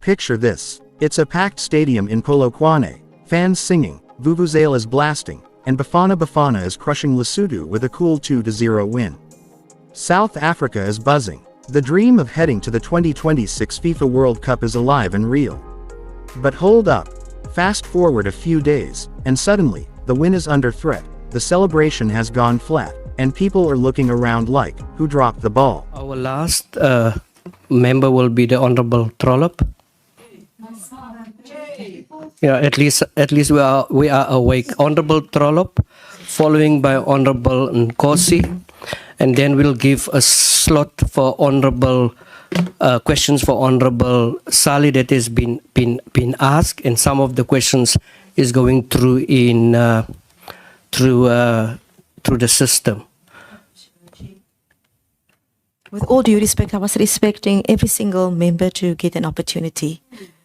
Picture this. It's a packed stadium in Polokwane, fans singing, vuvuzelas blasting, and Bafana Bafana is crushing Lesotho with a cool 2-0 win. South Africa is buzzing. The dream of heading to the 2026 FIFA World Cup is alive and real. But hold up. Fast forward a few days, and suddenly, the win is under threat, the celebration has gone flat, and people are looking around like, who dropped the ball? Our last member will be the Honorable Trollop. Yeah, at least we are awake. Honorable Trollop, following by Honorable Nkosi, and then we'll give a slot for Honorable questions for Honorable Sali that has been asked, and some of the questions is going through through the system. With all due respect, I was respecting every single member to get an opportunity.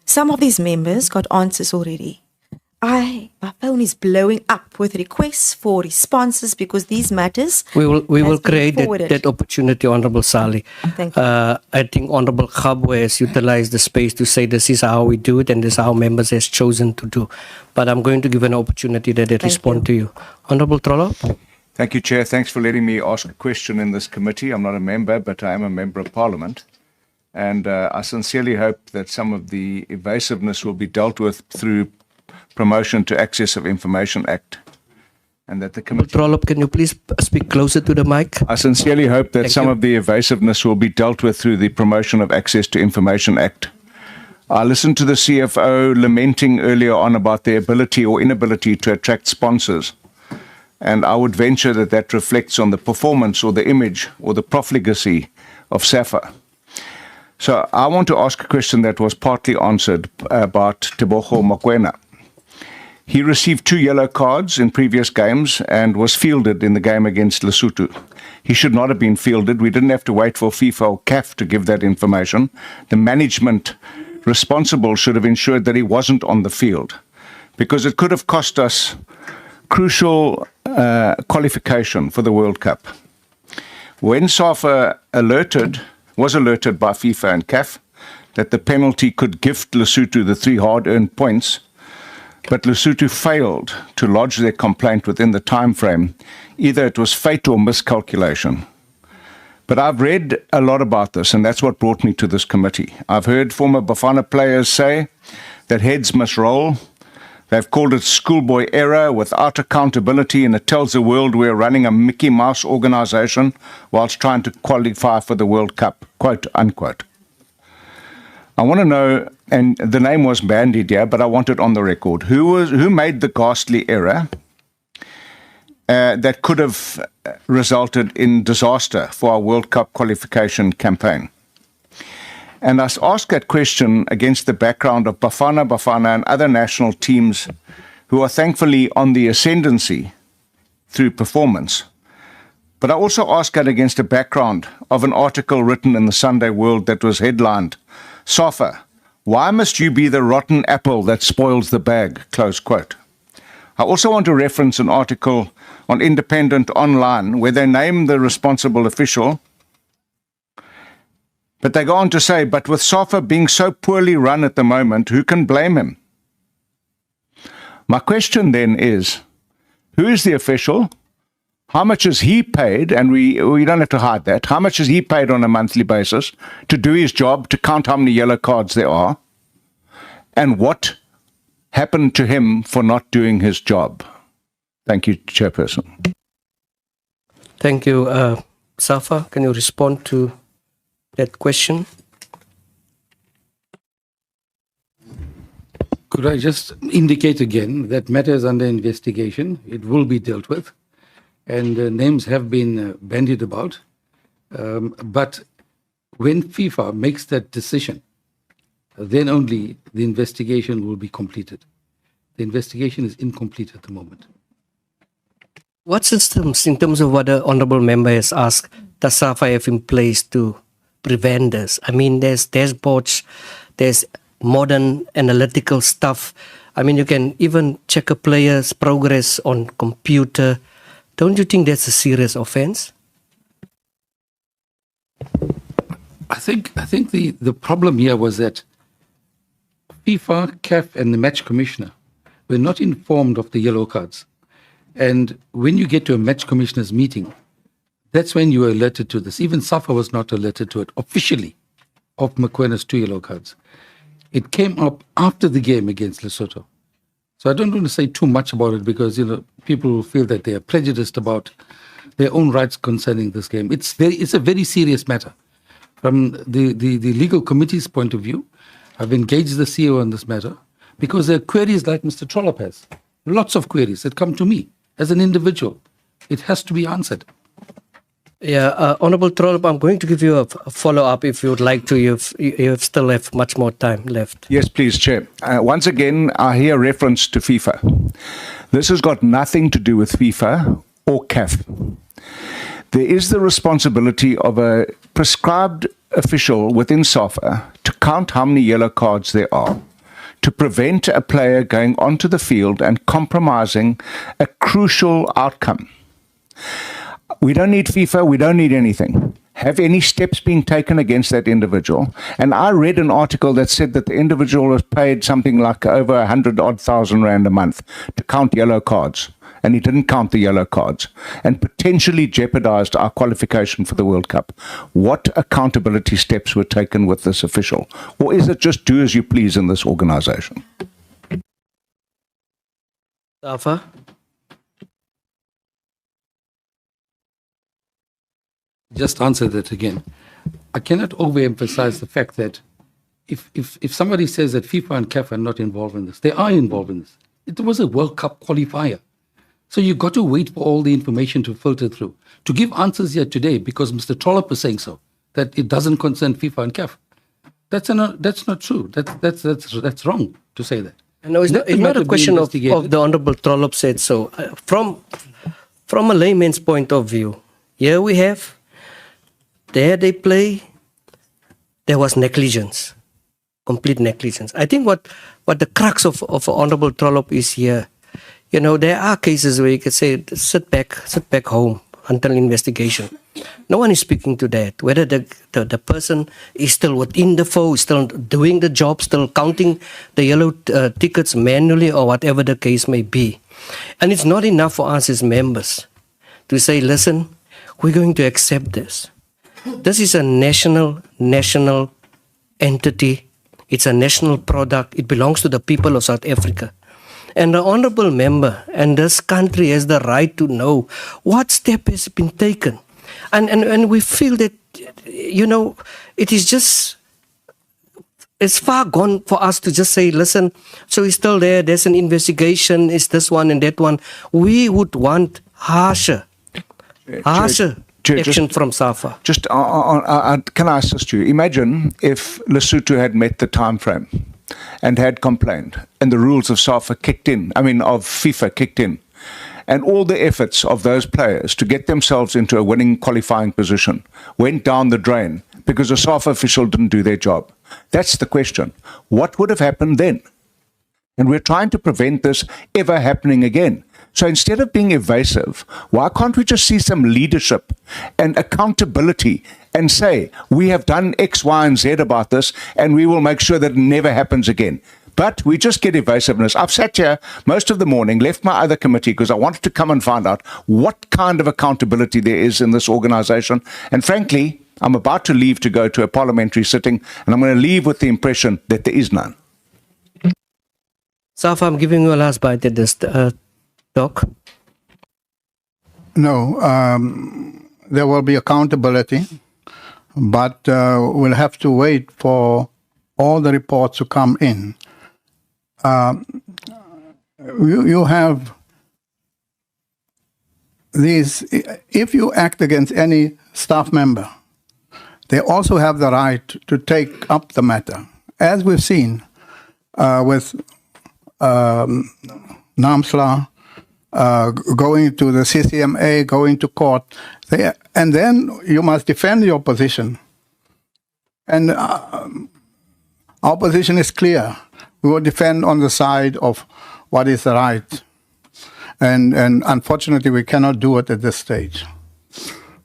Some of these members got answers already. My phone is blowing up with requests for responses because these matters. We will create that opportunity, Honorable Sali. Thank you. I think Honorable Khabwe has utilized the space to say this is how we do it and this is how members has chosen to do. But I'm going to give an opportunity that they respond to you. Honorable Trollop. Thank you, Chair. Thanks for letting me ask a question in this committee. I'm not a member, but I am a member of Parliament. And I sincerely hope that some of the evasiveness will be dealt with through Promotion to Access of Information Act. And that the committee... Trollop, can you please speak closer to the mic? I sincerely hope that some of the evasiveness will be dealt with through the Promotion of Access to Information Act. I listened to the CFO lamenting earlier on about their ability or inability to attract sponsors. And I would venture that that reflects on the performance or the image or the profligacy of SAFA. So I want to ask a question that was partly answered about Teboho Mokoena. He received 2 yellow cards in previous games and was fielded in the game against Lesotho. He should not have been fielded. We didn't have to wait for FIFA or CAF to give that information. The management responsible should have ensured that he wasn't on the field, because it could have cost us crucial qualification for the World Cup. When SAFA was alerted by FIFA and CAF that the penalty could gift Lesotho the 3 hard-earned points, but Lesotho failed to lodge their complaint within the time frame. Either it was fate or miscalculation. But I've read a lot about this, and that's what brought me to this committee. I've heard former Bafana players say that heads must roll. They've called it schoolboy error without accountability, and it tells the world we're running a Mickey Mouse organization whilst trying to qualify for the World Cup, quote unquote. I want to know, and the name was bandied here, but I want it on the record. Who made the ghastly error that could have resulted in disaster for our World Cup qualification campaign? And I ask that question against the background of Bafana Bafana and other national teams who are thankfully on the ascendancy through performance. But I also ask that against the background of an article written in the Sunday World that was headlined, SAFA, why must you be the rotten apple that spoils the bag? Close quote. I also want to reference an article on Independent Online where they name the responsible official, but they go on to say, but with SAFA being so poorly run at the moment, who can blame him? My question then is, who is the official? How much is he paid? And we don't have to hide that. How much is he paid on a monthly basis to do his job, to count how many yellow cards there are? And what happened to him for not doing his job? Thank you, Chairperson. Thank you. SAFA, can you respond to that question? Could I just indicate again that matter is under investigation. It will be dealt with. And names have been bandied about. But when FIFA makes that decision, then only the investigation will be completed. The investigation is incomplete at the moment. What systems, in terms of what the Honourable Member has asked, does SAFA have in place to prevent this? I mean, there's dashboards, there's modern analytical stuff. I mean, you can even check a player's progress on computer. Don't you think that's a serious offence? I think the problem here was that FIFA, CAF, and the match commissioner were not informed of the yellow cards. And when you get to a match commissioner's meeting, that's when you are alerted to this. Even SAFA was not alerted to it officially, of Mokoena's 2 yellow cards. It came up after the game against Lesotho. So I don't want to say too much about it because, people will feel that they are prejudiced about their own rights concerning this game. It's a very serious matter. From the legal committee's point of view, I've engaged the CEO on this matter because there are queries like Mr. Trollop has. Lots of queries that come to me as an individual. It has to be answered. Yeah, Honorable Trollop, I'm going to give you a follow-up if you would like to. You still have much more time left. Yes, please, Chair. Once again, I hear reference to FIFA. This has got nothing to do with FIFA or CAF. There is the responsibility of a prescribed official within SAFA to count how many yellow cards there are, to prevent a player going onto the field and compromising a crucial outcome. We don't need FIFA, we don't need anything. Have any steps been taken against that individual? And I read an article that said that the individual was paid something like over 100,000 rand a month to count yellow cards. And he didn't count the yellow cards and potentially jeopardized our qualification for the World Cup. What accountability steps were taken with this official? Or is it just do as you please in this organization? SAFA? Just answer that again. I cannot overemphasize the fact that if somebody says that FIFA and CAF are not involved in this, they are involved in this. It was a World Cup qualifier. So you've got to wait for all the information to filter through. To give answers here today, because Mr. Trollop is saying so, that it doesn't concern FIFA and CAF. That's not true. That's wrong to say that. No, it's not a question of the Honorable Trollop said so. From a layman's point of view, here we have, there they play, there was negligence, complete negligence. I think what the crux of Honorable Trollop is here, there are cases where you could say, sit back home until investigation. No one is speaking to that. Whether the person is still within the fold, still doing the job, still counting the yellow tickets manually or whatever the case may be. And it's not enough for us as members to say, listen, we're going to accept this. This is a national entity. It's a national product. It belongs to the people of South Africa. And the honorable member and this country has the right to know what step has been taken. And we feel that, it is just, it's far gone for us to just say, listen, so it's still there, there's an investigation, it's this one and that one. We would want harsher action from SAFA. Can I assist you? Imagine if Lesotho had met the time frame and had complained, and the rules of FIFA kicked in, and all the efforts of those players to get themselves into a winning qualifying position went down the drain because a SAFA official didn't do their job. That's the question. What would have happened then? And we're trying to prevent this ever happening again. So instead of being evasive, why can't we just see some leadership and accountability and say, we have done X, Y, and Z about this, and we will make sure that it never happens again. But we just get evasiveness. I've sat here most of the morning, left my other committee because I wanted to come and find out what kind of accountability there is in this organization. And frankly, I'm about to leave to go to a parliamentary sitting, and I'm going to leave with the impression that there is none. SAFA, I'm giving you a last bite at this talk. No, there will be accountability, but we'll have to wait for all the reports to come in. You have these, if you act against any staff member, they also have the right to take up the matter. As we've seen with Namsla, going to the CCMA, going to court, and then you must defend your position. And our position is clear. We will defend on the side of what is right. And unfortunately, we cannot do it at this stage.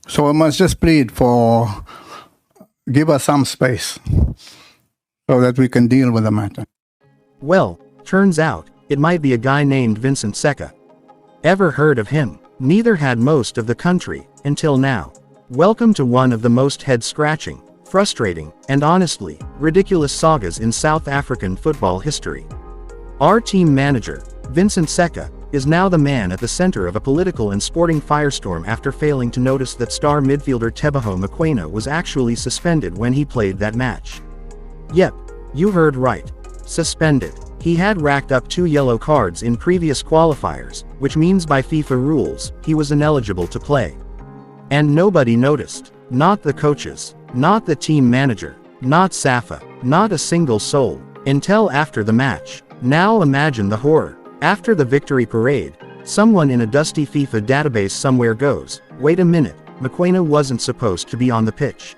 So we must just plead for, give us some space so that we can deal with the matter. Well, turns out, it might be a guy named Vincent Tseka. Ever heard of him? Neither had most of the country, until now. Welcome to one of the most head-scratching, frustrating, and honestly, ridiculous sagas in South African football history. Our team manager, Vincent Tseka, is now the man at the center of a political and sporting firestorm after failing to notice that star midfielder Teboho Mokoena was actually suspended when he played that match. Yep, you heard right. Suspended. He had racked up 2 yellow cards in previous qualifiers, which means by FIFA rules, he was ineligible to play. And nobody noticed. Not the coaches, not the team manager, not SAFA, not a single soul, until after the match. Now imagine the horror. After the victory parade, someone in a dusty FIFA database somewhere goes, "Wait a minute, Mokoena wasn't supposed to be on the pitch."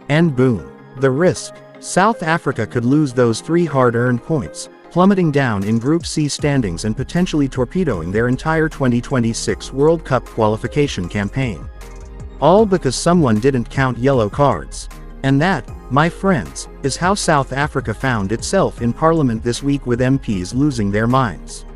And boom. The risk. South Africa could lose those 3 hard-earned points, plummeting down in Group C standings and potentially torpedoing their entire 2026 World Cup qualification campaign. All because someone didn't count yellow cards. And that, my friends, is how South Africa found itself in Parliament this week, with MPs losing their minds.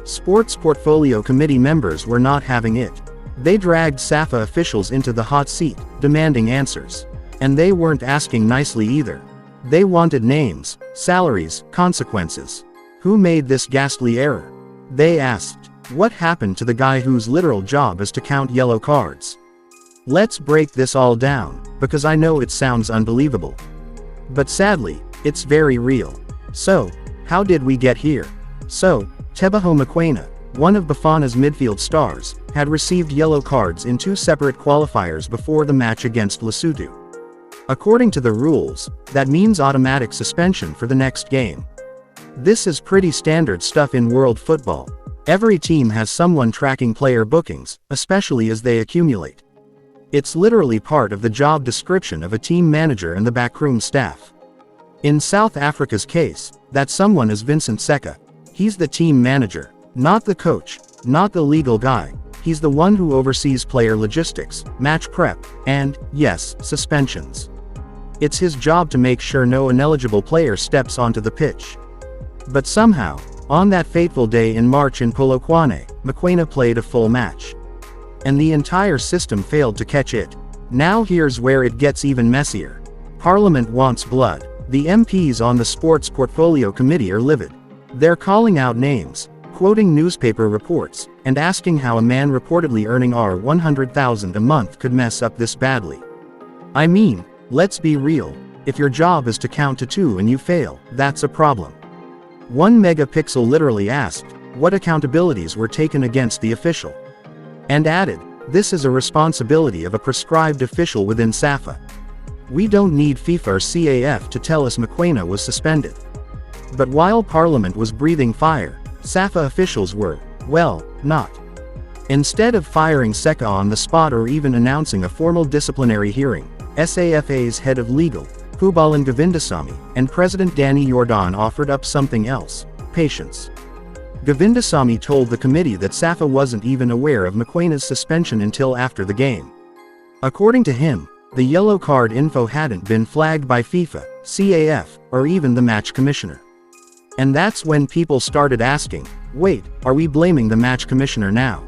Sports Portfolio Committee members were not having it. They dragged SAFA officials into the hot seat, demanding answers. And they weren't asking nicely either. They wanted names, salaries, consequences. Who made this ghastly error? They asked. What happened to the guy whose literal job is to count yellow cards? Let's break this all down, because I know it sounds unbelievable. But sadly, it's very real. So, how did we get here? So, Teboho Mokoena, one of Bafana's midfield stars, had received yellow cards in 2 separate qualifiers before the match against Lesotho. According to the rules, that means automatic suspension for the next game. This is pretty standard stuff in world football. Every team has someone tracking player bookings, especially as they accumulate. It's literally part of the job description of a team manager and the backroom staff. In South Africa's case, that someone is Vincent Tseka. He's the team manager, not the coach, not the legal guy. He's the one who oversees player logistics, match prep, and, yes, suspensions. It's his job to make sure no ineligible player steps onto the pitch. But somehow, on that fateful day in March in Polokwane, Mokoena played a full match. And the entire system failed to catch it. Now here's where it gets even messier. Parliament wants blood. The MPs on the Sports Portfolio Committee are livid. They're calling out names, quoting newspaper reports, and asking how a man reportedly earning R100,000 a month could mess up this badly. I mean, let's be real. If your job is to count to 2 and you fail, that's a problem. 1 megapixel literally asked, what accountabilities were taken against the official? And added, this is a responsibility of a prescribed official within SAFA. We don't need FIFA or CAF to tell us Mokoena was suspended. But while Parliament was breathing fire, SAFA officials were, well, not. Instead of firing Tseka on the spot or even announcing a formal disciplinary hearing, SAFA's head of legal, Poobalan Govindasamy, and President Danny Jordaan offered up something else: patience. Govindasamy told the committee that SAFA wasn't even aware of Mokwena's suspension until after the game. According to him, the yellow card info hadn't been flagged by FIFA, CAF, or even the match commissioner. And that's when people started asking, wait, are we blaming the match commissioner now?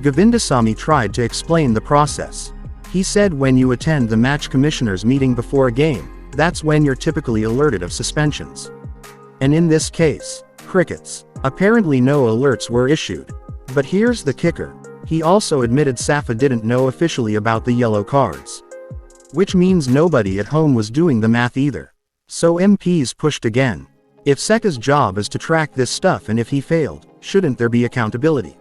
Govindasamy tried to explain the process. He said when you attend the match commissioner's meeting before a game, that's when you're typically alerted of suspensions. And in this case, crickets. Apparently no alerts were issued. But here's the kicker. He also admitted SAFA didn't know officially about the yellow cards. Which means nobody at home was doing the math either. So MPs pushed again. If Tseka's job is to track this stuff, and if he failed, shouldn't there be accountability?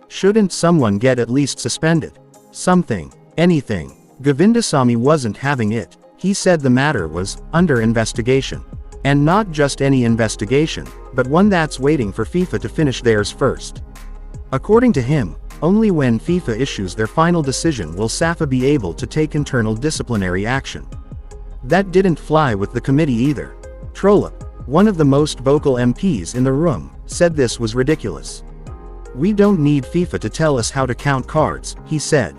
Shouldn't someone get at least suspended? Something. Anything. Govindasamy wasn't having it. He said the matter was under investigation. And not just any investigation, but one that's waiting for FIFA to finish theirs first. According to him, only when FIFA issues their final decision will SAFA be able to take internal disciplinary action. That didn't fly with the committee either. Trollope, one of the most vocal MPs in the room, said this was ridiculous. We don't need FIFA to tell us how to count cards, he said.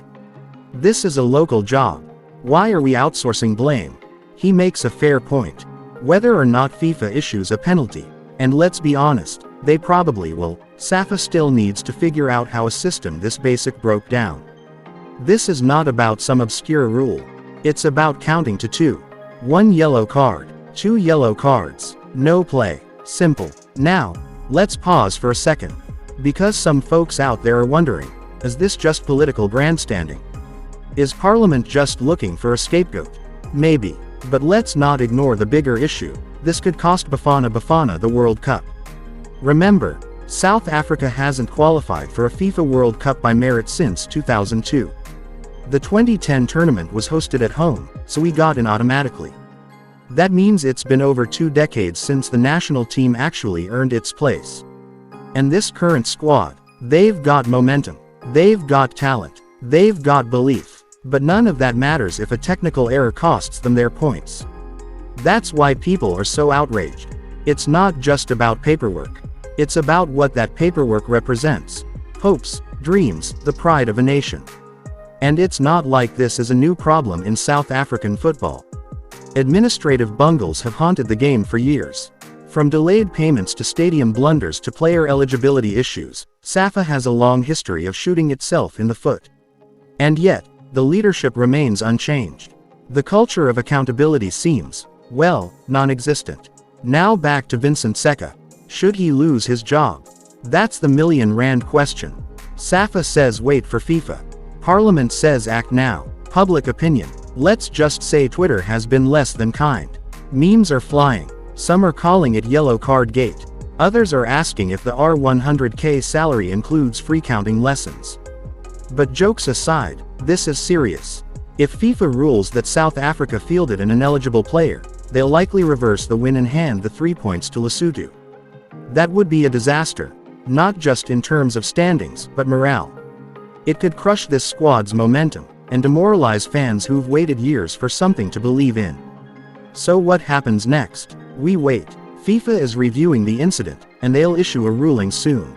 This is a local job. Why are we outsourcing blame? He makes a fair point. Whether or not FIFA issues a penalty, And let's be honest, they probably will. SAFA still needs to figure out how a system this basic broke down. This is not about some obscure rule. It's about counting to 2. 1 yellow card, 2 yellow cards, no play. Simple. Now, let's pause for a second. Because some folks out there are wondering, is this just political grandstanding? Is Parliament just looking for a scapegoat? Maybe. But let's not ignore the bigger issue. This could cost Bafana Bafana the World Cup. Remember, South Africa hasn't qualified for a FIFA World Cup by merit since 2002. The 2010 tournament was hosted at home, so we got in automatically. That means it's been over 2 decades since the national team actually earned its place. And this current squad, they've got momentum, they've got talent, they've got belief, but none of that matters if a technical error costs them their points. That's why people are so outraged. It's not just about paperwork. It's about what that paperwork represents. Hopes, dreams, the pride of a nation. And it's not like this is a new problem in South African football. Administrative bungles have haunted the game for years. From delayed payments to stadium blunders to player eligibility issues, SAFA has a long history of shooting itself in the foot. And yet, the leadership remains unchanged. The culture of accountability seems, well, non-existent. Now back to Vincent Tseka. Should he lose his job? That's the million-rand question. SAFA says wait for FIFA. Parliament says act now. Public opinion. Let's just say Twitter has been less than kind. Memes are flying. Some are calling it yellow card gate. Others are asking if the R100K salary includes free counting lessons. But jokes aside, this is serious. If FIFA rules that South Africa fielded an ineligible player, they'll likely reverse the win and hand the 3 points to Lesotho. That would be a disaster, not just in terms of standings, but morale. It could crush this squad's momentum, and demoralize fans who've waited years for something to believe in. So what happens next? We wait. FIFA is reviewing the incident, and they'll issue a ruling soon.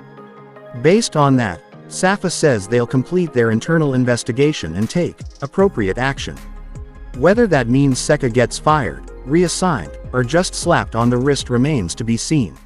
Based on that, SAFA says they'll complete their internal investigation and take appropriate action. Whether that means Tseka gets fired, reassigned, or just slapped on the wrist remains to be seen.